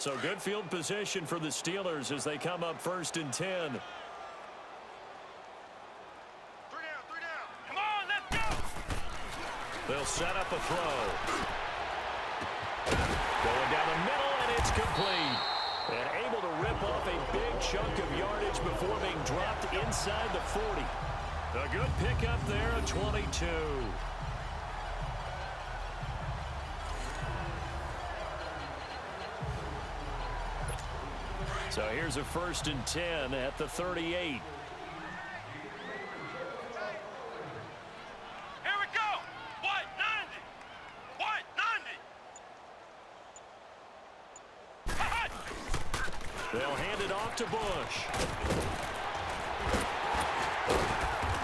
So good field position for the Steelers as they come up 1st and 10. 3 down. Come on, let's go. They'll set up a throw. Going down the middle, and it's complete. And able to rip off a big chunk of yardage before being dropped inside the 40. A good pickup there at 22. So here's a 1st and 10 at the 38. Here we go. What? 90. What? 90. They'll hand it off to Bush.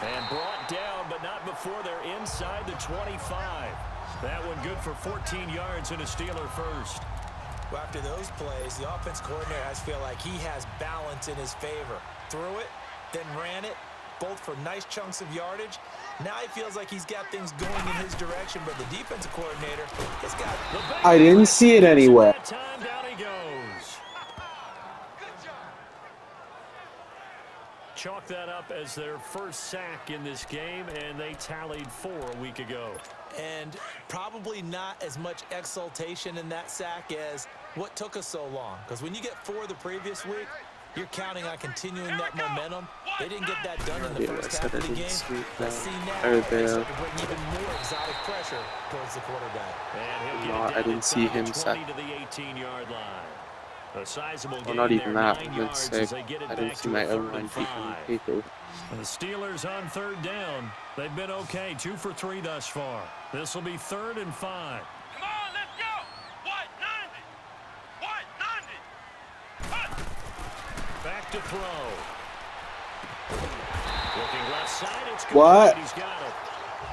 And brought down, but not before they're inside the 25. That one good for 14 yards and a Steeler first. Well, after those plays, the offense coordinator has feel like he has balance in his favor. Threw it, then ran it, both for nice chunks of yardage. Now he feels like he's got things going in his direction, but the defensive coordinator has got... I didn't see it anywhere. Time down he goes. Chalk that up as their first sack in this game, and they tallied 4 a week ago. And probably not as much exultation in that sack as what took us so long. Because when you get 4 the previous week, you're counting on continuing that momentum. They didn't get that done in the first half of the game. Let's see now if they start to bring even more exotic pressure towards the quarterback. And he'll No, get it I didn't see him 20 sack. to the 18-yard line. A sizable Well, not gain even there, that. 9 Let's yards say as they get it I back didn't see to my a own 3rd line and keeping 5. people. The Steelers on 3rd down. They've been okay, 2 for 3 thus far. This will be 3rd and 5. Come on, let's go. What? 90. What? 90. Back to throw. Looking left side, it's complete. What? He's got it.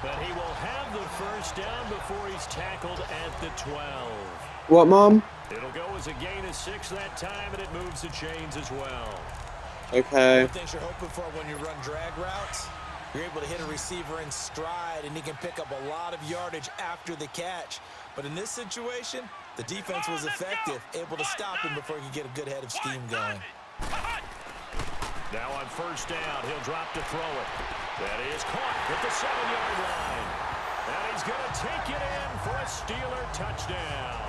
But he will have the first down before he's tackled at the 12. What, Mom? It'll go as a gain of 6 that time, and it moves the chains as well. Okay. One thing you're hoping for when you run drag routes, you're able to hit a receiver in stride, and he can pick up a lot of yardage after the catch. But in this situation, the defense was effective, able to stop him before he could get a good head of steam going. Now on 1st down, he'll drop to throw it. That is caught at the 7-yard line. And he's going to take it in for a Steeler touchdown.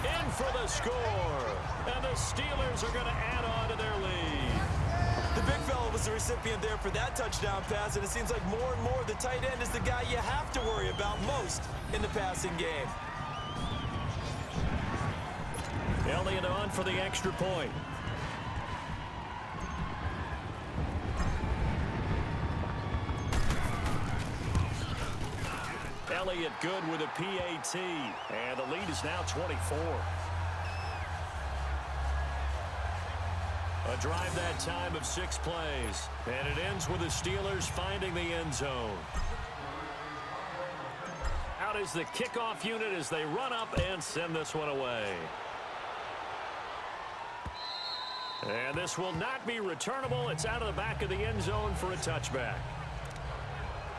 In for the score. And the Steelers are going to add on to their lead. The big fella was the recipient there for that touchdown pass, and it seems like more and more the tight end is the guy you have to worry about most in the passing game. Elliott on for the extra point. Elliott good with a PAT, and the lead is now 24. A drive that time of 6 plays, and it ends with the Steelers finding the end zone. Out is the kickoff unit as they run up and send this one away. And this will not be returnable. It's out of the back of the end zone for a touchback.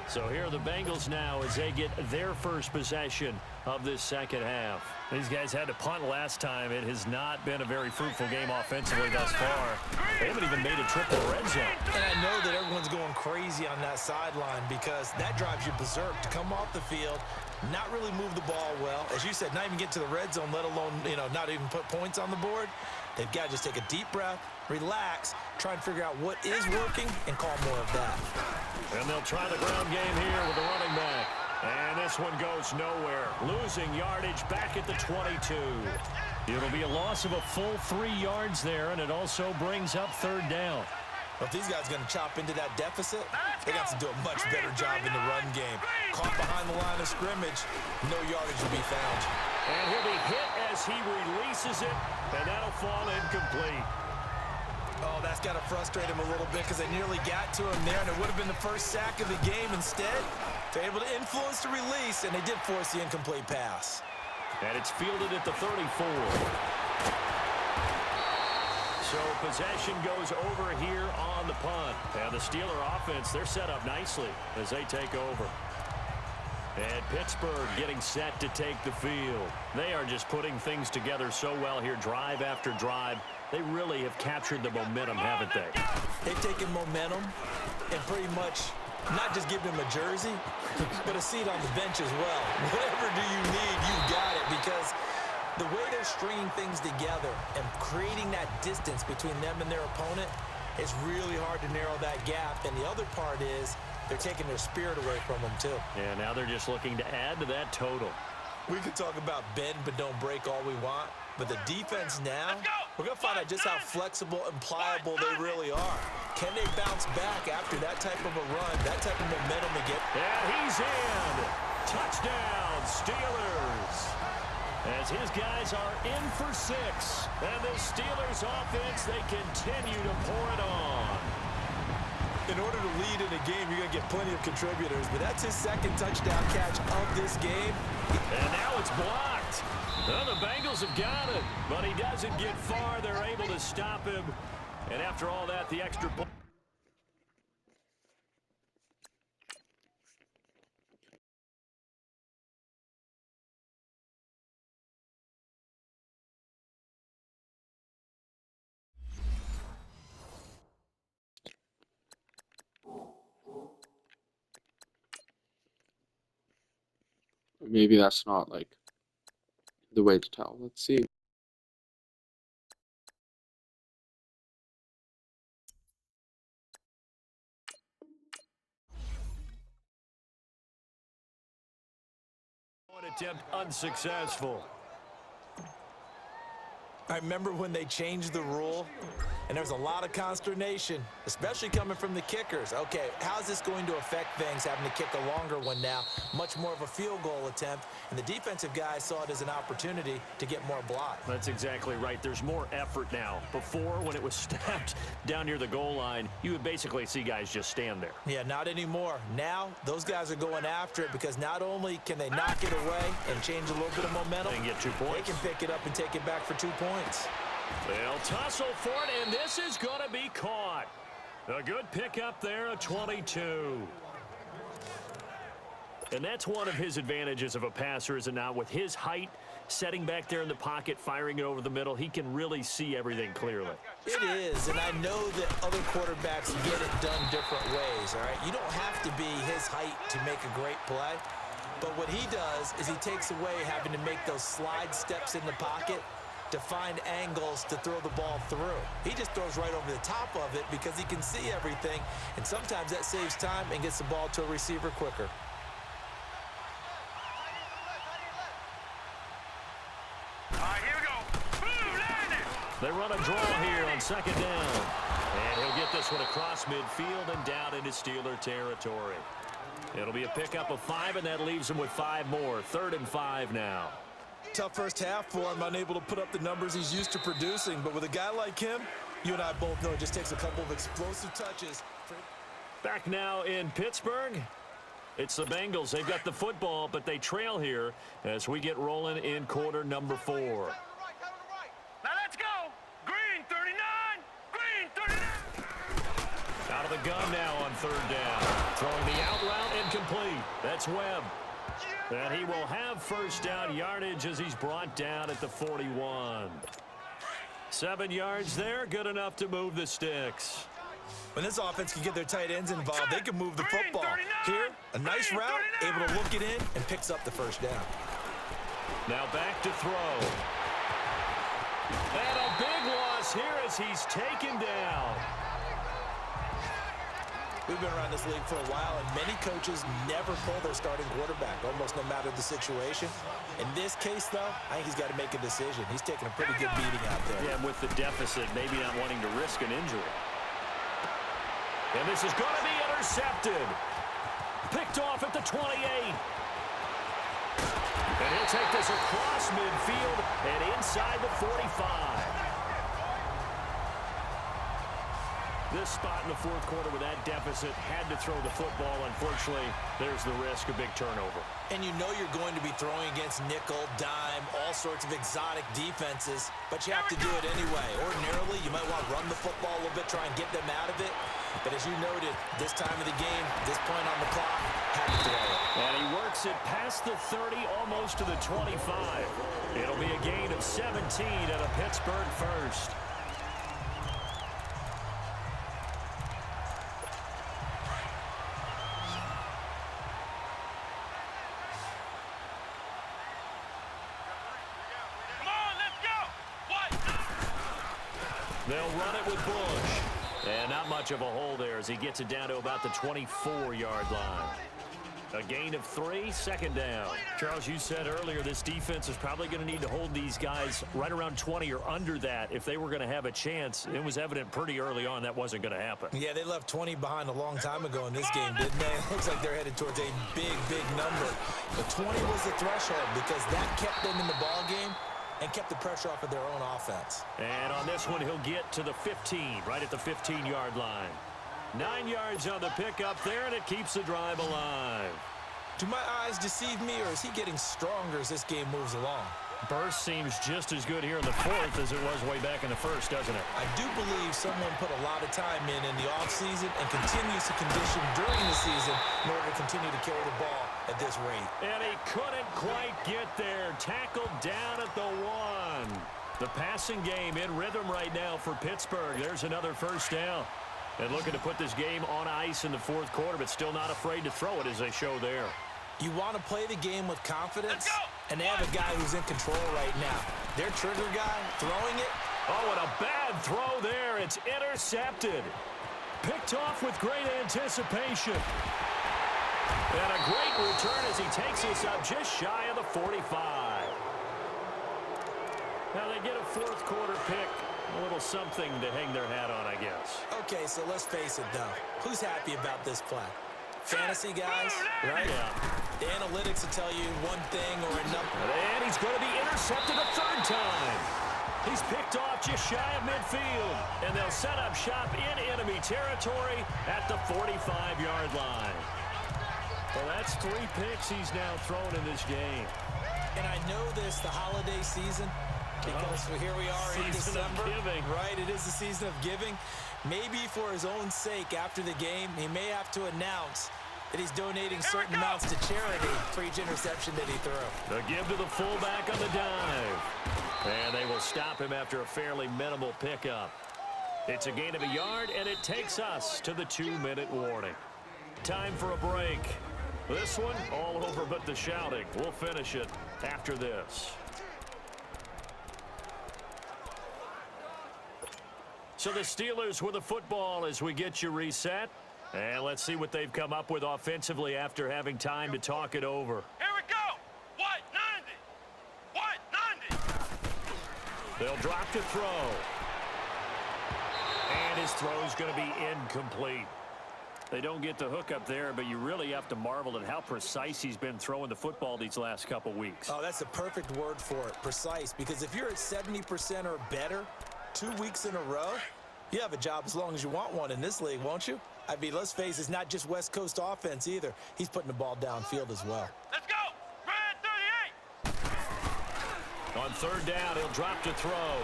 So here are the Bengals now as they get their first possession of this second half. These guys had to punt last time. It has not been a very fruitful game offensively thus far. They haven't even made a trip to the red zone. And I know that everyone's going crazy on that sideline because that drives you berserk to come off the field, not really move the ball well. As you said, not even get to the red zone, let alone, not even put points on the board. They've got to just take a deep breath, relax, try and figure out what is working, and call more of that. And they'll try the ground game here with the running back. And this one goes nowhere. Losing yardage back at the 22. It'll be a loss of a full 3 yards there, and it also brings up 3rd down. Well, if these guys are going to chop into that deficit, they got to do a much better job in the run game. Caught behind the line of scrimmage, no yardage will be found. And he'll be hit as he releases it, and that'll fall incomplete. Oh, that's got to frustrate him a little bit because they nearly got to him there, and it would have been the first sack of the game. Instead, they're able to influence the release, and they did force the incomplete pass. And it's fielded at the 34. So possession goes over here on the punt. And the Steeler offense, they're set up nicely as they take over. And Pittsburgh getting set to take the field. They are just putting things together so well here, drive after drive. They really have captured the momentum, haven't they? They've taken momentum and pretty much not just given them a jersey, but a seat on the bench as well. Whatever do you need, you've got it, because the way they're stringing things together and creating that distance between them and their opponent, it's really hard to narrow that gap. And the other part is they're taking their spirit away from them, too. Yeah, now they're just looking to add to that total. We could talk about bend but don't break all we want, but the defense now, we're going to find out just how flexible and pliable they really are. Can they bounce back after that type of a run, that type of momentum again? And he's in. Touchdown, Steelers. As his guys are in for 6. And the Steelers offense, they continue to pour it on. In order to lead in a game, you're going to get plenty of contributors, but that's his second touchdown catch of this game. And now it's blocked. Well, the Bengals have got it, but he doesn't get far. They're able to stop him. And after all that, the extra point. Maybe that's not like the way to tell. Let's see. One attempt unsuccessful. I remember when they changed the rule, and there was a lot of consternation, especially coming from the kickers. Okay, how's this going to affect things, having to kick a longer one now, much more of a field goal attempt, and the defensive guys saw it as an opportunity to get more block. That's exactly right. There's more effort now. Before, when it was snapped down near the goal line, you would basically see guys just stand there. Yeah, not anymore. Now, those guys are going after it because not only can they knock it away and change a little bit of momentum, They can get 2 points. they can pick it up and take it back for 2 points. They'll tussle for it, and this is going to be caught. A good pickup there, a 22. And that's one of his advantages of a passer, is it not? With his height, setting back there in the pocket, firing it over the middle, he can really see everything clearly. It is, and I know that other quarterbacks get it done different ways, all right? You don't have to be his height to make a great play, but what he does is he takes away having to make those slide steps in the pocket to find angles to throw the ball through. He just throws right over the top of it because he can see everything, and sometimes that saves time and gets the ball to a receiver quicker. Here we go. Boom, landed. They run a draw here on 2nd down. And he'll get this one across midfield and down into Steeler territory. It'll be a pickup of 5, and that leaves him with 5 more. 3rd and 5 now. Tough first half for him, unable to put up the numbers he's used to producing. But with a guy like him, you and I both know it just takes a couple of explosive touches. Back now in Pittsburgh. It's the Bengals. They've got the football, but they trail here as we get rolling in quarter number 4. Now let's go. Green 39. Green 39. Out of the gun now on 3rd down. Throwing the out route incomplete. That's Webb. And he will have first down yardage as he's brought down at the 41. 7 yards there, good enough to move the sticks. When this offense can get their tight ends involved, they can move the football. Here, a nice route, able to look it in, and picks up the first down. Now back to throw. And a big loss here as he's taken down. We've been around this league for a while, and many coaches never pull their starting quarterback, almost no matter the situation. In this case, though, I think he's got to make a decision. He's taking a pretty good beating out there. Yeah, with the deficit, maybe not wanting to risk an injury. And this is going to be intercepted. Picked off at the 28. And he'll take this across midfield and inside the 45. This spot in the fourth quarter with that deficit, had to throw the football. Unfortunately, there's the risk of big turnover. And you know you're going to be throwing against nickel, dime, all sorts of exotic defenses, but you have to do it anyway. Ordinarily, you might want to run the football a little bit, try and get them out of it. But as you noted, this time of the game, this point on the clock, had to throw it. And he works it past the 30, almost to the 25. It'll be a gain of 17 and a Pittsburgh first. They'll run it with Bush. And not much of a hole there as he gets it down to about the 24-yard line. A gain of 3, second down. Charles, you said earlier this defense is probably going to need to hold these guys right around 20 or under that if they were going to have a chance. It was evident pretty early on that wasn't going to happen. Yeah, they left 20 behind a long time ago in this game, didn't they? It looks like they're headed towards a big, big number. But 20 was the threshold because that kept them in the ball game and kept the pressure off of their own offense. And on this one, he'll get to the 15, right at the 15-yard line. 9 yards on the pickup there, and it keeps the drive alive. Do my eyes deceive me, or is he getting stronger as this game moves along? Burst seems just as good here in the fourth as it was way back in the first, doesn't it? I do believe someone put a lot of time in the offseason and continues to condition during the season in order to continue to carry the ball at this rate. And he couldn't quite get there. Tackled down at the 1. The passing game in rhythm right now for Pittsburgh. There's another first down. And looking to put this game on ice in the fourth quarter, but still not afraid to throw it as they show there. You want to play the game with confidence, and they have a guy who's in control right now. Their trigger guy throwing it. Oh, and a bad throw there. It's intercepted. Picked off with great anticipation. And a great return as he takes us up just shy of the 45. Now they get a fourth quarter pick. A little something to hang their hat on, I guess. Okay, so let's face it, though. Who's happy about this play? Fantasy guys, right? Yeah. The analytics will tell you one thing or another. And he's going to be intercepted a third time. He's picked off just shy of midfield. And they'll set up shop in enemy territory at the 45-yard line. Well, that's 3 picks he's now thrown in this game. And I know this, the holiday season, because here we are in December. Right, it is the season of giving. Maybe for his own sake after the game, he may have to announce that he's donating certain amounts to charity for each interception that he threw. The give to the fullback on the dive. And they will stop him after a fairly minimal pickup. It's a gain of a yard, and it takes us to the 2-minute warning. Time for a break. This one, all over but the shouting. We'll finish it after this. So the Steelers with the football as we get you reset. And let's see what they've come up with offensively after having time to talk it over. Here we go. What? 90. They'll drop to throw. And his throw's going to be incomplete. They don't get the hook up there, but you really have to marvel at how precise he's been throwing the football these last couple weeks. Oh, that's a perfect word for it, precise, because if you're at 70% or better 2 weeks in a row, you have a job as long as you want one in this league, won't you? I mean, let's face it, it's not just West Coast offense either. He's putting the ball downfield as well. Let's go. Red 38. On third down, he'll drop to throw.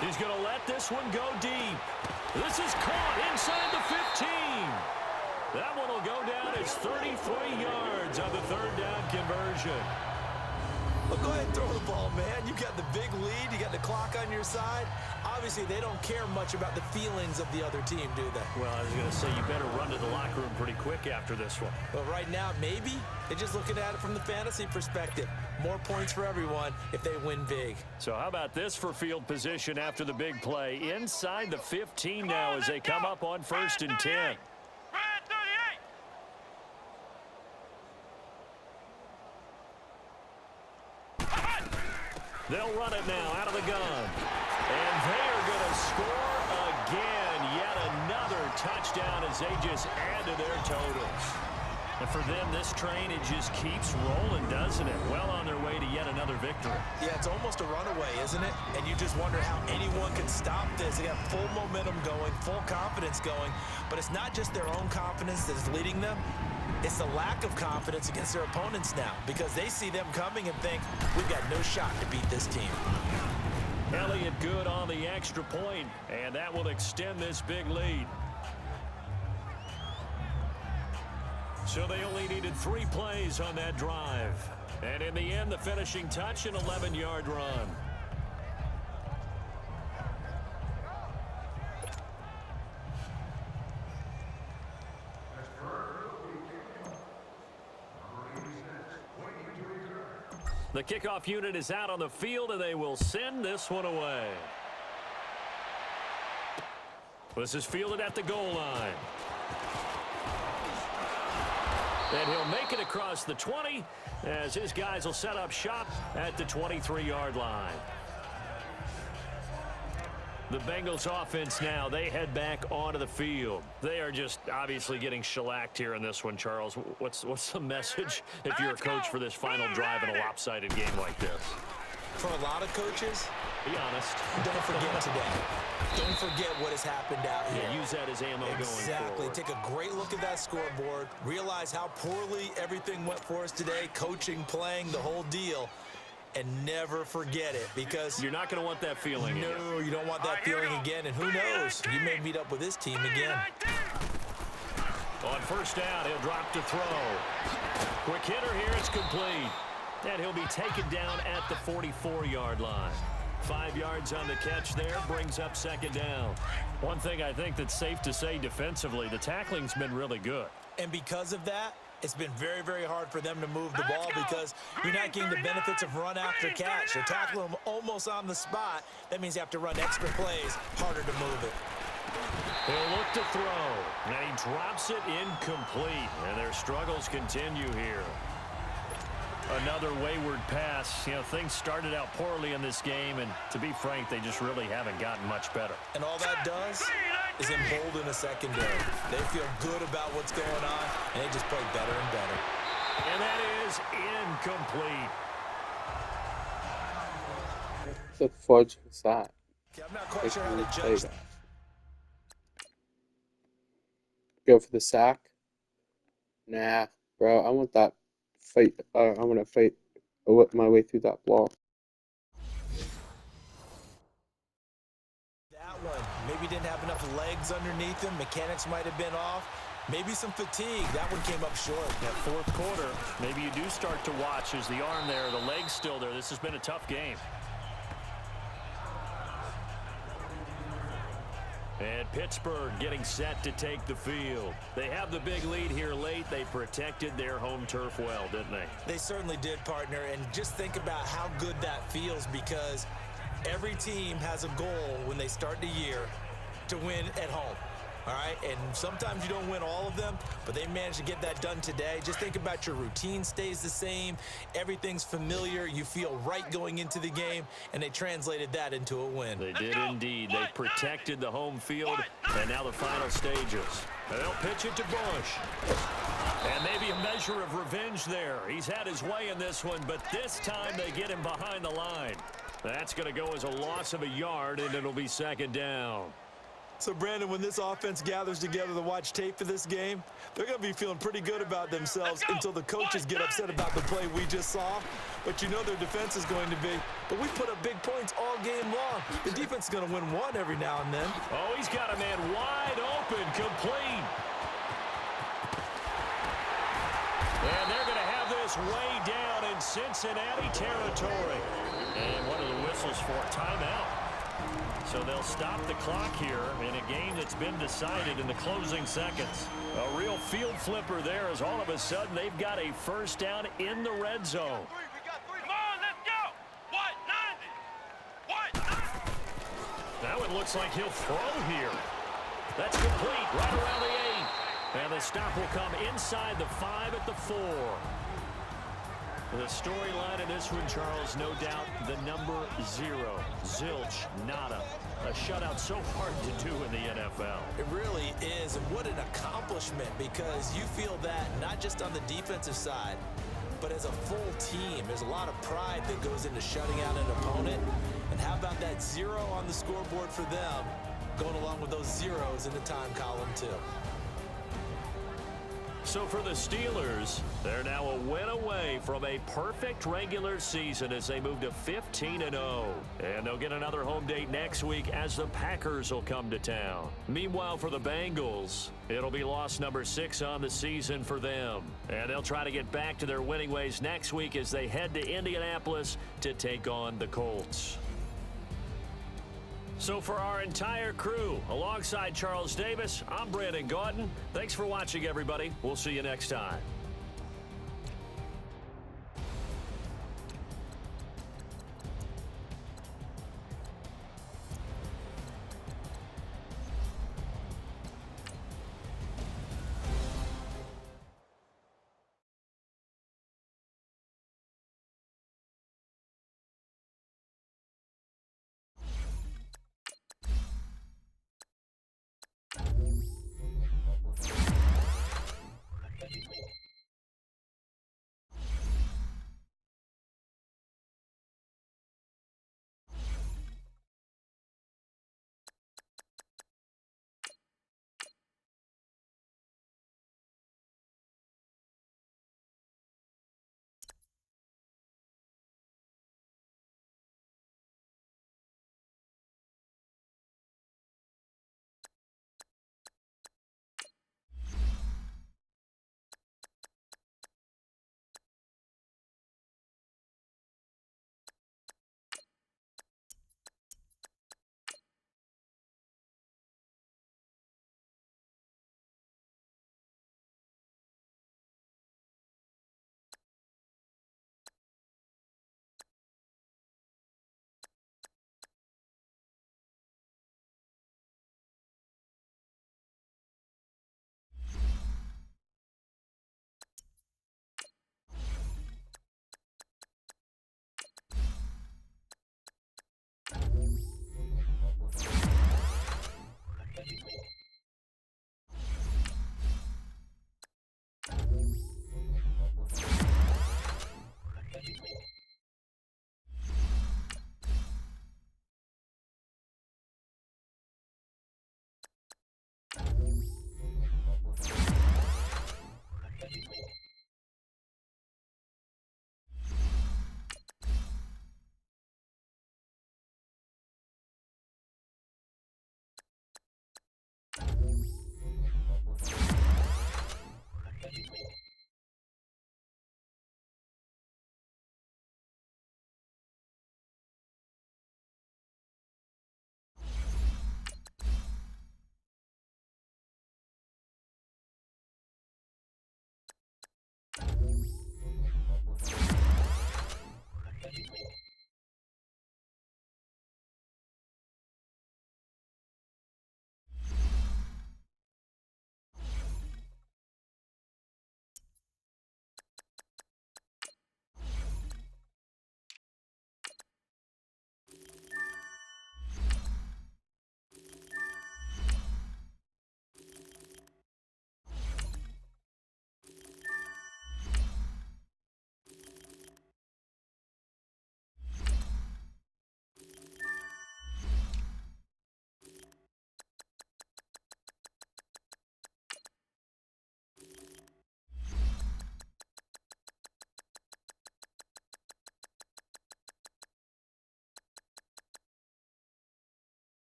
He's going to let this one go deep. This is caught inside the 15. That one will go down as 33 yards on the third down conversion. Well, go ahead and throw the ball, man. You got the big lead. You got the clock on your side. Obviously, they don't care much about the feelings of the other team, do they? Well, I was going to say, you better run to the locker room pretty quick after this one. Well, right now, maybe. They're just looking at it from the fantasy perspective. More points for everyone if they win big. So how about this for field position after the big play? Inside the 15 now as they come up on 1st and 10. Red 38. They'll run it now out of the gun. And they are going to score again. Yet another touchdown as they just add to their totals. And for them, this train, it just keeps rolling, doesn't it? Well on their way to yet another victory. Yeah, it's almost a runaway, isn't it? And you just wonder how anyone can stop this. They got full momentum going, full confidence going. But it's not just their own confidence that is leading them. It's the lack of confidence against their opponents now, because they see them coming and think, we've got no shot to beat this team. Elliott good on the extra point, and that will extend this big lead. So they only needed 3 plays on that drive. And in the end, the finishing touch, an 11-yard run. The kickoff unit is out on the field, and they will send this one away. This is fielded at the goal line. And he'll make it across the 20 as his guys will set up shop at the 23-yard line. The Bengals offense now, they head back onto the field. They are just obviously getting shellacked here in this one, Charles. What's the message if you're a coach for this final drive in a lopsided game like this? For a lot of coaches, be honest. Don't forget today. Don't forget what has happened out here. Yeah, use that as ammo going forward. Exactly. Take a great look at that scoreboard. Realize how poorly everything went for us today. Coaching, playing, the whole deal. And never forget it, because you're not going to want that feeling again. No, you don't want that feeling again. And who knows? You may meet up with this team again. On first down, he'll drop to throw. Quick hitter here, it's complete. And he'll be taken down at the 44-yard line. 5 yards on the catch there, brings up second down. One thing I think that's safe to say defensively, the tackling's been really good. And because of that, it's been very, very hard for them to move the ball, because you're not getting the benefits of run after catch. You're tackling them almost on the spot. That means you have to run extra plays, harder to move it. He'll look to throw, and he drops it incomplete, and their struggles continue here. Another wayward pass. You know, things started out poorly in this game, and to be frank, they just really haven't gotten much better. And all that does is embolden a secondary. They feel good about what's going on, and they just play better and better. And that is incomplete. What the fudge was that? Yeah, I'm not quite sure how to judge that. Go for the sack? Nah, bro, I want that fight. I want to fight my way through that block. That one, maybe didn't have enough legs underneath him. Mechanics might have been off. Maybe some fatigue. That one came up short. That fourth quarter, maybe you do start to watch as the arm there, the leg's still there. This has been a tough game. And Pittsburgh getting set to take the field. They have the big lead here late. They protected their home turf well, didn't they? They certainly did, partner. And just think about how good that feels, because every team has a goal when they start the year to win at home. All right, and sometimes you don't win all of them, but they managed to get that done today. Just think about your routine stays the same. Everything's familiar. You feel right going into the game, and they translated that into a win. They did indeed. They protected the home field, and now the final stages. They'll pitch it to Bush. And maybe a measure of revenge there. He's had his way in this one, but this time they get him behind the line. That's going to go as a loss of a yard, and it'll be second down. So, Brandon, when this offense gathers together to watch tape for this game, they're going to be feeling pretty good about themselves until the coaches get upset about the play we just saw. But you know their defense is going to be. But we put up big points all game long. The defense is going to win one every now and then. Oh, he's got a man wide open, complete. And they're going to have this way down in Cincinnati territory. And what are the whistles for? Timeout. So they'll stop the clock here in a game that's been decided in the closing seconds. A real field flipper there, as all of a sudden they've got a first down in the red zone. Come on, let's go. What? 90. What? Now it looks like he'll throw here. That's complete, right around the 8. And the stop will come inside the 5 at the 4. The storyline in this one, Charles, no doubt the number 0. Zilch, nada. A shutout so hard to do in the NFL. It really is. And what an accomplishment. accomplishment because you feel that not just on the defensive side, but as a full team. There's a lot of pride that goes into shutting out an opponent. And how about that 0 on the scoreboard for them, going along with those zeros in the time column too. So for the Steelers, they're now a win away from a perfect regular season as they move to 15-0. And they'll get another home date next week as the Packers will come to town. Meanwhile, for the Bengals, it'll be loss number 6 on the season for them. And they'll try to get back to their winning ways next week as they head to Indianapolis to take on the Colts. So for our entire crew, alongside Charles Davis, I'm Brandon Gaudin. Thanks for watching, everybody. We'll see you next time.